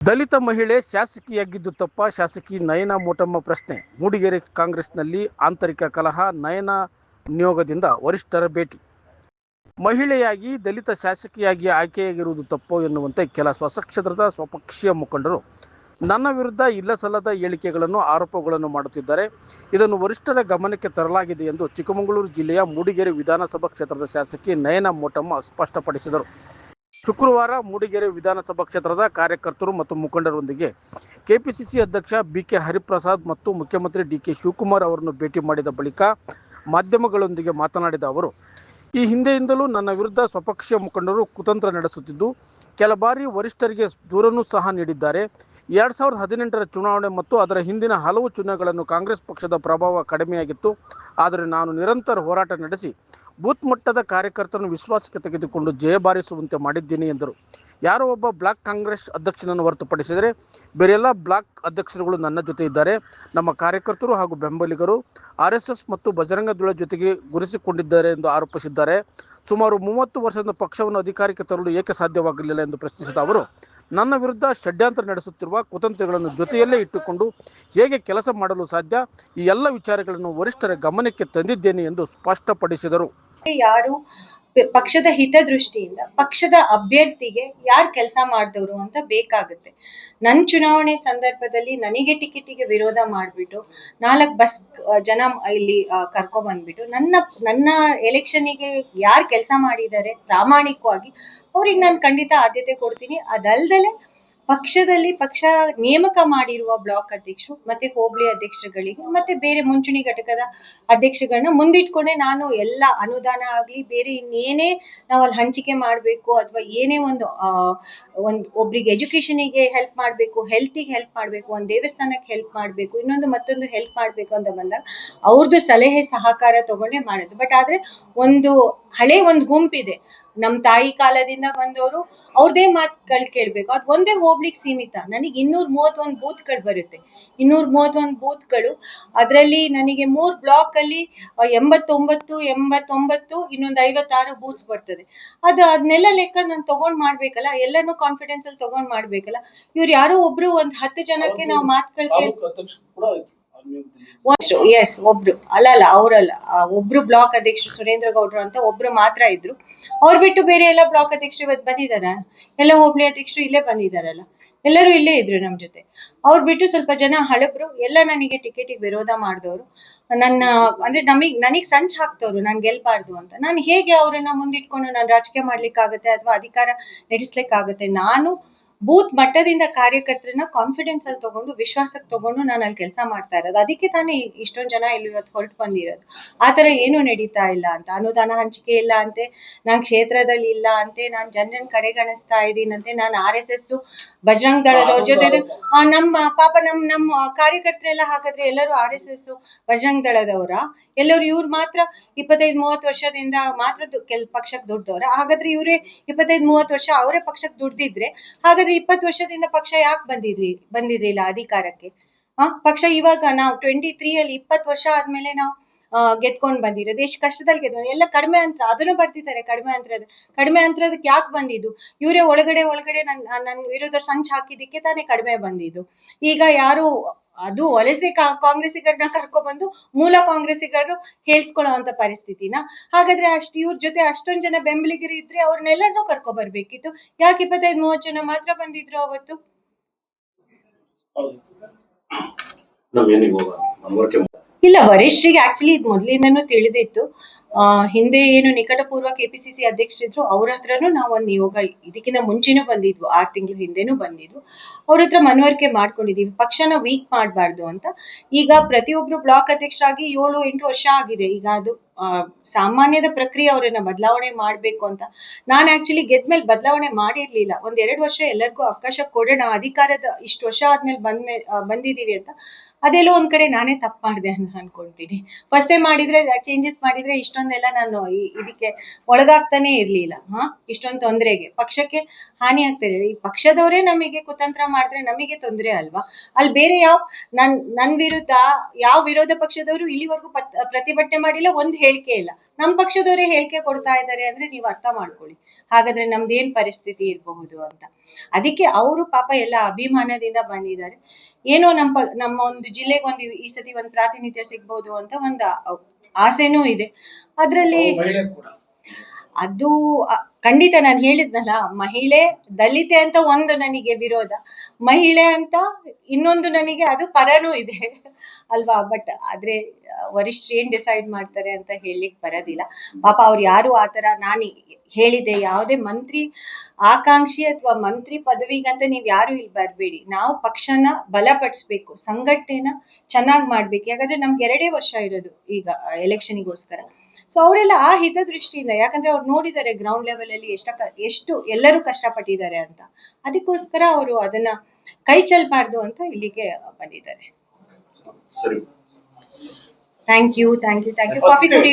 ದಲಿತ ಮಹಿಳೆ ಶಾಸಕಿಯಾಗಿದ್ದು ತಪ್ಪ? ಶಾಸಕಿ ನಯನಾ ಮೋಟಮ್ಮ ಪ್ರಶ್ನೆ. ಮೂಡಿಗೆರೆ ಕಾಂಗ್ರೆಸ್ನಲ್ಲಿ ಆಂತರಿಕ ಕಲಹ, ನಯನಾ ನಿಯೋಗದಿಂದ ವರಿಷ್ಠರ ಭೇಟಿ. ಮಹಿಳೆಯಾಗಿ ದಲಿತ ಶಾಸಕಿಯಾಗಿ ಆಯ್ಕೆಯಾಗಿರುವುದು ತಪ್ಪು ಎನ್ನುವಂತೆ ಕೆಲ ಸ್ವಪಕ್ಷದ ಸ್ವಪಕ್ಷೀಯ ಮುಖಂಡರು ನನ್ನ ವಿರುದ್ಧ ಇಲ್ಲಸಲ್ಲದ ಹೇಳಿಕೆಗಳನ್ನು, ಆರೋಪಗಳನ್ನು ಮಾಡುತ್ತಿದ್ದಾರೆ. ಇದನ್ನು ವರಿಷ್ಠರ ಗಮನಕ್ಕೆ ತರಲಾಗಿದೆ ಎಂದು ಚಿಕ್ಕಮಗಳೂರು ಜಿಲ್ಲೆಯ ಮೂಡಿಗೆರೆ ವಿಧಾನಸಭಾ ಕ್ಷೇತ್ರದ ಶಾಸಕಿ ನಯನಾ ಮೋಟಮ್ಮ ಸ್ಪಷ್ಟಪಡಿಸಿದರು. ಶುಕ್ರವಾರ ಮೂಡಿಗೆರೆ ವಿಧಾನಸಭಾ ಕ್ಷೇತ್ರದ ಕಾರ್ಯಕರ್ತರು ಮತ್ತು ಮುಖಂಡರೊಂದಿಗೆ ಕೆಪಿಸಿಸಿ ಅಧ್ಯಕ್ಷ ಬಿಕೆ ಹರಿಪ್ರಸಾದ್ ಮತ್ತು ಮುಖ್ಯಮಂತ್ರಿ ಡಿಕೆ ಶಿವಕುಮಾರ್ ಅವರನ್ನು ಭೇಟಿ ಮಾಡಿದ ಬಳಿಕ ಮಾಧ್ಯಮಗಳೊಂದಿಗೆ ಮಾತನಾಡಿದ ಅವರು, ಈ ಹಿಂದೆಯಿಂದಲೂ ನನ್ನ ವಿರುದ್ಧ ಸ್ವಪಕ್ಷೀಯ ಮುಖಂಡರು ಕುತಂತ್ರ ನಡೆಸುತ್ತಿದ್ದು, ಕೆಲ ಬಾರಿ ವರಿಷ್ಠರಿಗೆ ದೂರನ್ನೂ ಸಹ ನೀಡಿದ್ದಾರೆ. 2018ರ ಚುನಾವಣೆ ಮತ್ತು ಅದರ ಹಿಂದಿನ ಹಲವು ಚುನಾವಣೆಗಳನ್ನು ಕಾಂಗ್ರೆಸ್ ಪಕ್ಷದ ಪ್ರಭಾವ ಕಡಿಮೆಯಾಗಿತ್ತು. ಆದರೆ ನಾನು ನಿರಂತರ ಹೋರಾಟ ನಡೆಸಿ ಬೂತ್ ಮಟ್ಟದ ಕಾರ್ಯಕರ್ತರನ್ನು ವಿಶ್ವಾಸಕ್ಕೆ ತೆಗೆದುಕೊಂಡು ಜಯ ಬಾರಿಸುವಂತೆ ಮಾಡಿದ್ದೀನಿ ಎಂದರು. ಯಾರೋ ಒಬ್ಬ ಬ್ಲಾಕ್ ಕಾಂಗ್ರೆಸ್ ಅಧ್ಯಕ್ಷನನ್ನು ಹೊರತುಪಡಿಸಿದರೆ ಬೇರೆಲ್ಲ ಬ್ಲಾಕ್ ಅಧ್ಯಕ್ಷರುಗಳು ನನ್ನ ಜೊತೆ ಇದ್ದಾರೆ. ನಮ್ಮ ಕಾರ್ಯಕರ್ತರು ಹಾಗೂ ಬೆಂಬಲಿಗರು RSS ಮತ್ತು ಬಜರಂಗ ದಳ ಜೊತೆಗೆ ಗುರುಸಿಕೊಂಡಿದ್ದಾರೆ ಎಂದು ಆರೋಪಿಸಿದ್ದಾರೆ. ಸುಮಾರು 30 ವರ್ಷದಿಂದ ಪಕ್ಷವನ್ನು ಅಧಿಕಾರಕ್ಕೆ ತರಲು ಏಕೆ ಸಾಧ್ಯವಾಗಲಿಲ್ಲ ಎಂದು ಪ್ರಶ್ನಿಸಿದ ಅವರು, ನನ್ನ ವಿರುದ್ಧ ಷಡ್ಯಂತ್ರ ನಡೆಸುತ್ತಿರುವ ಕುತಂತ್ರಿಗಳನ್ನು ಜೊತೆಯಲ್ಲೇ ಇಟ್ಟುಕೊಂಡು ಹೇಗೆ ಕೆಲಸ ಮಾಡಲು ಸಾಧ್ಯ? ಈ ಎಲ್ಲ ವಿಚಾರಗಳನ್ನು ವರಿಷ್ಠರ ಗಮನಕ್ಕೆ ತಂದಿದ್ದೇನೆ ಎಂದು ಸ್ಪಷ್ಟಪಡಿಸಿದರು. ಯಾರು ಪಕ್ಷದ ಹಿತದೃಷ್ಟಿಯಿಂದ ಪಕ್ಷದ ಅಭ್ಯರ್ಥಿಗೆ ಯಾರು ಕೆಲಸ ಮಾಡಿದವರು ಅಂತ ಬೇಕಾಗುತ್ತೆ. ನನ್ನ ಚುನಾವಣೆ ಸಂದರ್ಭದಲ್ಲಿ ನನಗೆ ಟಿಕೆಟಿಗೆ ವಿರೋಧ ಮಾಡಿಬಿಟ್ಟು 4 ಬಸ್ ಜನ ಇಲ್ಲಿ ಕರ್ಕೊ ಬಂದ್ಬಿಟ್ಟು ನನ್ನ ಎಲೆಕ್ಷನ್ನಿಗೆ ಯಾರು ಕೆಲಸ ಮಾಡಿದ್ದಾರೆ ಪ್ರಾಮಾಣಿಕವಾಗಿ ಅವ್ರಿಗೆ ನಾನು ಖಂಡಿತ ಆದ್ಯತೆ ಕೊಡ್ತೀನಿ. ಅದಲ್ದಲೆ ಪಕ್ಷದಲ್ಲಿ ಪಕ್ಷ ನೇಮಕ ಮಾಡಿರುವ ಬ್ಲಾಕ್ ಅಧ್ಯಕ್ಷರು ಮತ್ತೆ ಹೋಬಳಿ ಅಧ್ಯಕ್ಷರುಗಳಿಗೆ ಮತ್ತೆ ಬೇರೆ ಮುಂಚೂಣಿ ಘಟಕದ ಅಧ್ಯಕ್ಷಗಳನ್ನ ಮುಂದಿಟ್ಕೊಂಡೆ ನಾನು ಎಲ್ಲ ಅನುದಾನ ಆಗ್ಲಿ ಬೇರೆ ಇನ್ನೇನೇ ನಾವು ಅಲ್ಲಿ ಹಂಚಿಕೆ ಮಾಡಬೇಕು ಅಥವಾ ಏನೇ ಒಂದು ಒಬ್ರಿಗೆ ಎಜುಕೇಶನಿಗೆ ಹೆಲ್ಪ್ ಮಾಡಬೇಕು, ಹೆಲ್ತಿಗೆ ಹೆಲ್ಪ್ ಮಾಡಬೇಕು, ಒಂದು ದೇವಸ್ಥಾನಕ್ಕೆ ಹೆಲ್ಪ್ ಮಾಡಬೇಕು, ಮತ್ತೊಂದು ಹೆಲ್ಪ್ ಮಾಡಬೇಕು ಅಂತ ಬಂದಾಗ ಅವ್ರದ್ದು ಸಲಹೆ ಸಹಕಾರ ತಗೊಂಡೇ ಮಾಡೋದು. ಬಟ್ ಆದ್ರೆ ಒಂದು ಗುಂಪಿದೆ, ನಮ್ಮ ತಾಯಿ ಕಾಲದಿಂದ ಬಂದವರು, ಅವ್ರದೇ ಮಾತುಗಳು ಕೇಳಬೇಕು. ಅದು ಒಂದೇ ಹೋಗ್ಲಿಕ್ಕೆ ಸೀಮಿತ. ನನಗೆ 231 ಬೂತ್ಗಳು ಬರುತ್ತೆ. 231 ಬೂತ್ಗಳು, ಅದರಲ್ಲಿ ನನಗೆ 3 ಬ್ಲಾಕ್ ಅಲ್ಲಿ 89 ಇನ್ನೊಂದು 56 ಬೂತ್ಸ್ ಬರ್ತದೆ. ಅದನ್ನೆಲ್ಲ ಲೆಕ್ಕ ನಾನು ತಗೊಂಡ್ ಮಾಡ್ಬೇಕಲ್ಲ, ಎಲ್ಲಾನು ಕಾನ್ಫಿಡೆನ್ಸ್ ಅಲ್ಲಿ ತಗೊಂಡ್ ಮಾಡ್ಬೇಕಲ್ಲ. ಇವ್ರು ಯಾರೋ ಒಬ್ರು 10 ಜನಕ್ಕೆ ನಾವು ಮಾತುಗಳು ಎಸ್ ಒಬ್ರು ಅವರಲ್ಲ, ಒಬ್ರು ಬ್ಲಾಕ್ ಅಧ್ಯಕ್ಷರು ಸುರೇಂದ್ರ ಗೌಡ್ರು ಅಂತ ಒಬ್ರು ಮಾತ್ರ ಇದ್ರು. ಅವ್ರು ಬಿಟ್ಟು ಬೇರೆ ಎಲ್ಲ ಬ್ಲಾಕ್ ಅಧ್ಯಕ್ಷರು ಇವತ್ತು ಬಂದಿದಾರ, ಎಲ್ಲ ಹೋಬಳಿ ಅಧ್ಯಕ್ಷರು ಇಲ್ಲೇ ಬಂದಿದಾರಲ್ಲ, ಎಲ್ಲರೂ ಇಲ್ಲೇ ಇದ್ರು ನಮ್ ಜೊತೆ. ಅವ್ರು ಬಿಟ್ಟು ಸ್ವಲ್ಪ ಜನ ಹಳಬ್ರು ಎಲ್ಲ ನನಗೆ ಟಿಕೆಟಿಗೆ ವಿರೋಧ ಮಾಡಿದವರು, ಅಂದ್ರೆ ನನಗ್ ಸಂಚ್ ಹಾಕ್ತವ್ರು ನಾನು ಗೆಲ್ಬಾರ್ದು ಅಂತ. ನಾನು ಹೇಗೆ ಅವರನ್ನ ಮುಂದಿಟ್ಕೊಂಡು ನಾನು ರಾಜಕೀಯ ಮಾಡ್ಲಿಕ್ಕಾಗತ್ತೆ ಅಥವಾ ಅಧಿಕಾರ ನಡೆಸ್ಲಿಕ್ಕಾಗತ್ತೆ? ನಾನು ಬೂತ್ ಮಟ್ಟದಿಂದ ಕಾರ್ಯಕರ್ತರನ್ನ ಕಾನ್ಫಿಡೆನ್ಸ್ ಅಲ್ಲಿ ತಗೊಂಡು ವಿಶ್ವಾಸಕ್ಕೆ ತಗೊಂಡು ನಾನು ಅಲ್ಲಿ ಕೆಲಸ ಮಾಡ್ತಾ ಇರೋದು. ಅದಕ್ಕೆ ತಾನೇ ಇಷ್ಟೊಂದು ಜನ ಇಲ್ಲಿ ಇವತ್ತು ಹೊರಟು ಬಂದಿರೋದು. ಆತರ ಏನು ನಡೀತಾ ಇಲ್ಲ ಅಂತ, ಅನುದಾನ ಹಂಚಿಕೆ ಇಲ್ಲ ಅಂತೆ, ನಾನ್ ಕ್ಷೇತ್ರದಲ್ಲಿ ಇಲ್ಲ ಅಂತೆ, ನಾನ್ ಜನರನ್ನ ಕಡೆಗಣಿಸ್ತಾ ಇದ್ದೀನಂತೆ, ನಾನು RSS ಬಜರಂಗ್ ದಳದವ್ರ ಜೊತೆ ನಮ್ಮ ಕಾರ್ಯಕರ್ತರೆಲ್ಲ ಹಾಗಾದ್ರೆ ಎಲ್ಲರೂ RSS ಬಜರಂಗ್ ದಳದವರ, ಎಲ್ಲರೂ ಇವ್ರು ಮಾತ್ರ 25-30 ವರ್ಷದಿಂದ ಮಾತ್ರ ಪಕ್ಷಕ್ಕೆ ದುಡ್ದವ್ರ? ಹಾಗಾದ್ರೆ ಇವ್ರೆ 25-30 ವರ್ಷ ಅವರೇ ಪಕ್ಷಕ್ಕೆ ದುಡ್ದಿದ್ರೆ ಹಾಗಾದ್ರೆ 20 ವರ್ಷದಿಂದ ಪಕ್ಷ ಯಾಕೆ ಬಂದಿರ್ಲಿಲ್ಲ ಅಧಿಕಾರಕ್ಕೆ? ಪಕ್ಷ ಇವಾಗ ನಾವು 23 ಅಲ್ಲಿ 20 ವರ್ಷ ಆದ್ಮೇಲೆ ನಾವು ಗೆದ್ಕೊಂಡ್ ಬಂದಿರೋದು. ಎಷ್ಟು ಕಷ್ಟದಲ್ಲಿ ಗೆದ್ಕೊಂಡು, ಎಲ್ಲ ಕಡಿಮೆ ಅಂತರ ಅದನ್ನು ಬರ್ತಿದ್ದಾರೆ. ಕಡಿಮೆ ಅಂತರದಕ್ಕೆ ಯಾಕೆ ಬಂದಿದ್ದು? ಇವರೇ ಒಳಗಡೆ ನನ್ನ ವಿರುದ್ಧ ಸಂಚು ಹಾಕಿದಕ್ಕೆ ತಾನೇ ಕಡಿಮೆ ಬಂದಿದ್ದು. ಈಗ ಯಾರು ಅದು ವಲಸೆ ಕಾಂಗ್ರೆಸ್ಸಿಗರನ್ನ ಕರ್ಕೊಬಂದು ಮೂಲ ಕಾಂಗ್ರೆಸ್ಸಿಗರು ಹೇಳ್ಸ್ಕೊಳ್ಳೋ ಅಂತ ಪರಿಸ್ಥಿತಿನ? ಹಾಗಾದ್ರೆ ಇವ್ರ ಜೊತೆ ಅಷ್ಟೊಂದ್ ಜನ ಬೆಂಬಲಿಗರು ಇದ್ರೆ ಅವ್ರನ್ನೆಲ್ಲರೂ ಕರ್ಕೊ ಬರ್ಬೇಕಿತ್ತು. ಯಾಕೆ 25-30 ಜನ ಮಾತ್ರ ಬಂದಿದ್ರು ಅವತ್ತು? ಇಲ್ಲ, ವರಿಷ್ಠರಿಗೆ ಆಕ್ಚುಲಿ ಇದು ಮೊದ್ಲಿಂದನೂ ತಿಳಿದಿತ್ತು. ಹಿಂದೆ ಏನು ನಿಕಟಪೂರ್ವ KPCC ಅಧ್ಯಕ್ಷರಿದ್ರು, ಅವ್ರ ಹತ್ರನೂ ನಾವು ಒಂದು ನಿಯೋಗ ಇದಕ್ಕಿಂತ ಮುಂಚೆನೂ ಬಂದಿದ್ವು, 6 ತಿಂಗಳು ಹಿಂದೆನೂ ಬಂದಿದ್ವು. ಅವ್ರ ಹತ್ರ ಮನವರಿಕೆ ಮಾಡ್ಕೊಂಡಿದೀವಿ, ಪಕ್ಷನ ವೀಕ್ ಮಾಡಬಾರ್ದು ಅಂತ. ಈಗ ಪ್ರತಿಯೊಬ್ರು ಬ್ಲಾಕ್ ಅಧ್ಯಕ್ಷರಾಗಿ 7-8 ವರ್ಷ ಆಗಿದೆ. ಈಗ ಅದು ಸಾಮಾನ್ಯದ ಪ್ರಕ್ರಿಯೆ, ಅವರನ್ನ ಬದಲಾವಣೆ ಮಾಡ್ಬೇಕು ಅಂತ. ನಾನು ಆಕ್ಚುಲಿ ಗೆದ್ಮೇಲೆ ಬದಲಾವಣೆ ಮಾಡಿರ್ಲಿಲ್ಲ. 1-2 ವರ್ಷ ಎಲ್ಲರಿಗೂ ಅವಕಾಶ ಕೊಡೋಣ, ಅಧಿಕಾರದ ಇಷ್ಟು ವರ್ಷ ಆದ್ಮೇಲೆ ಬಂದಿದೀವಿ ಅಂತ. ಅದೆಲ್ಲೋ ಒಂದ್ ಕಡೆ ನಾನೇ ತಪ್ಪು ಮಾಡಿದೆ ಅಂತ ಅನ್ಕೊಳ್ತೀನಿ. ಫಸ್ಟ್ ಟೈಮ್ ಮಾಡಿದ್ರೆ ಚೇಂಜಸ್ ಮಾಡಿದ್ರೆ ಇಷ್ಟೊಂದೆಲ್ಲ ನಾನು ಇದಕ್ಕೆ ಒಳಗಾಗ್ತಾನೆ ಇರ್ಲಿಲ್ಲ. ಇಷ್ಟೊಂದು ತೊಂದರೆಗೆ ಪಕ್ಷಕ್ಕೆ ಹಾನಿ ಆಗ್ತಾ ಇದೆ. ಈ ಪಕ್ಷದವರೇ ನಮಗೆ ಕುತಂತ್ರ ಮಾಡಿದ್ರೆ ನಮಗೆ ತೊಂದರೆ ಅಲ್ವಾ? ಅಲ್ಲಿ ಬೇರೆ ನನ್ ವಿರುದ್ಧ ಯಾವ ವಿರೋಧ ಪಕ್ಷದವರು ಇಲ್ಲಿವರೆಗೂ ಪ್ರತಿಭಟನೆ ಮಾಡಿಲ್ಲ, ಒಂದು ಹೇಳಿಕೆ ಇಲ್ಲ. ನಮ್ಮ ಪಕ್ಷದವರೇ ಹೇಳಿಕೆ ಕೊಡ್ತಾ ಇದ್ದಾರೆ ಅಂದ್ರೆ ನೀವು ಅರ್ಥ ಮಾಡ್ಕೊಳ್ಳಿ ಹಾಗಾದ್ರೆ ನಮ್ದೇನ್ ಪರಿಸ್ಥಿತಿ ಇರಬಹುದು ಅಂತ. ಅದಕ್ಕೆ ಅವರು ಪಾಪ ಎಲ್ಲ ಅಭಿಮಾನದಿಂದ ಬಂದಿದ್ದಾರೆ. ಏನೋ ನಮ್ಮ ಒಂದು ಜಿಲ್ಲೆಗೆ ಒಂದು ಈ ಸತಿ ಒಂದು ಪ್ರಾತಿನಿಧ್ಯ ಸಿಗ್ಬಹುದು ಅಂತ ಒಂದು ಆಸೆನೂ ಇದೆ. ಅದ್ರಲ್ಲಿ ಅದು ಖಂಡಿತ ನಾನು ಹೇಳಿದ್ನಲ್ಲ, ಮಹಿಳೆ ದಲಿತೆ ಅಂತ ಒಂದು ನನಗೆ ವಿರೋಧ, ಮಹಿಳೆ ಅಂತ ಇನ್ನೊಂದು ನನಗೆ ಅದು ಪರನೂ ಇದೆ ಅಲ್ವಾ. ಬಟ್ ಆದ್ರೆ ವರಿಷ್ಠರು ಏನ್ ಡಿಸೈಡ್ ಮಾಡ್ತಾರೆ ಅಂತ ಹೇಳಲಿಕ್ಕೆ ಬರೋದಿಲ್ಲ. ಪಾಪ ಅವ್ರು ಯಾರು ಆತರ ನಾನು ಹೇಳಿದೆ, ಯಾವುದೇ ಮಂತ್ರಿ ಆಕಾಂಕ್ಷಿ ಅಥವಾ ಮಂತ್ರಿ ಪದವಿಗಂತ ನೀವ್ ಯಾರು ಇಲ್ಲಿ ಬರ್ಬೇಡಿ. ನಾವು ಪಕ್ಷನ ಬಲಪಡಿಸ್ಬೇಕು, ಸಂಘಟನೆನ ಚೆನ್ನಾಗಿ ಮಾಡ್ಬೇಕು. ಯಾಕಂದ್ರೆ ನಮ್ಗೆ 2 ವರ್ಷ ಇರೋದು ಈಗ ಎಲೆಕ್ಷನ್ಗೋಸ್ಕರ. ಸೊ ಅವರೆಲ್ಲ ಆ ಹಿತದೃಷ್ಟಿಯಿಂದ, ಯಾಕಂದ್ರೆ ಅವ್ರು ನೋಡಿದ್ದಾರೆ ಗ್ರೌಂಡ್ ಲೆವೆಲ್ ಅಲ್ಲಿ ಎಷ್ಟು ಎಲ್ಲರೂ ಕಷ್ಟಪಟ್ಟಿದ್ದಾರೆ ಅಂತ. ಅದಕ್ಕೋಸ್ಕರ ಅವರು ಅದನ್ನ ಕೈ ಚೆಲ್ಬಾರ್ದು ಅಂತ ಇಲ್ಲಿಗೆ ಬಂದಿದ್ದಾರೆ. Thank you. ಕಾಫಿ ಕುಡೀರಿ.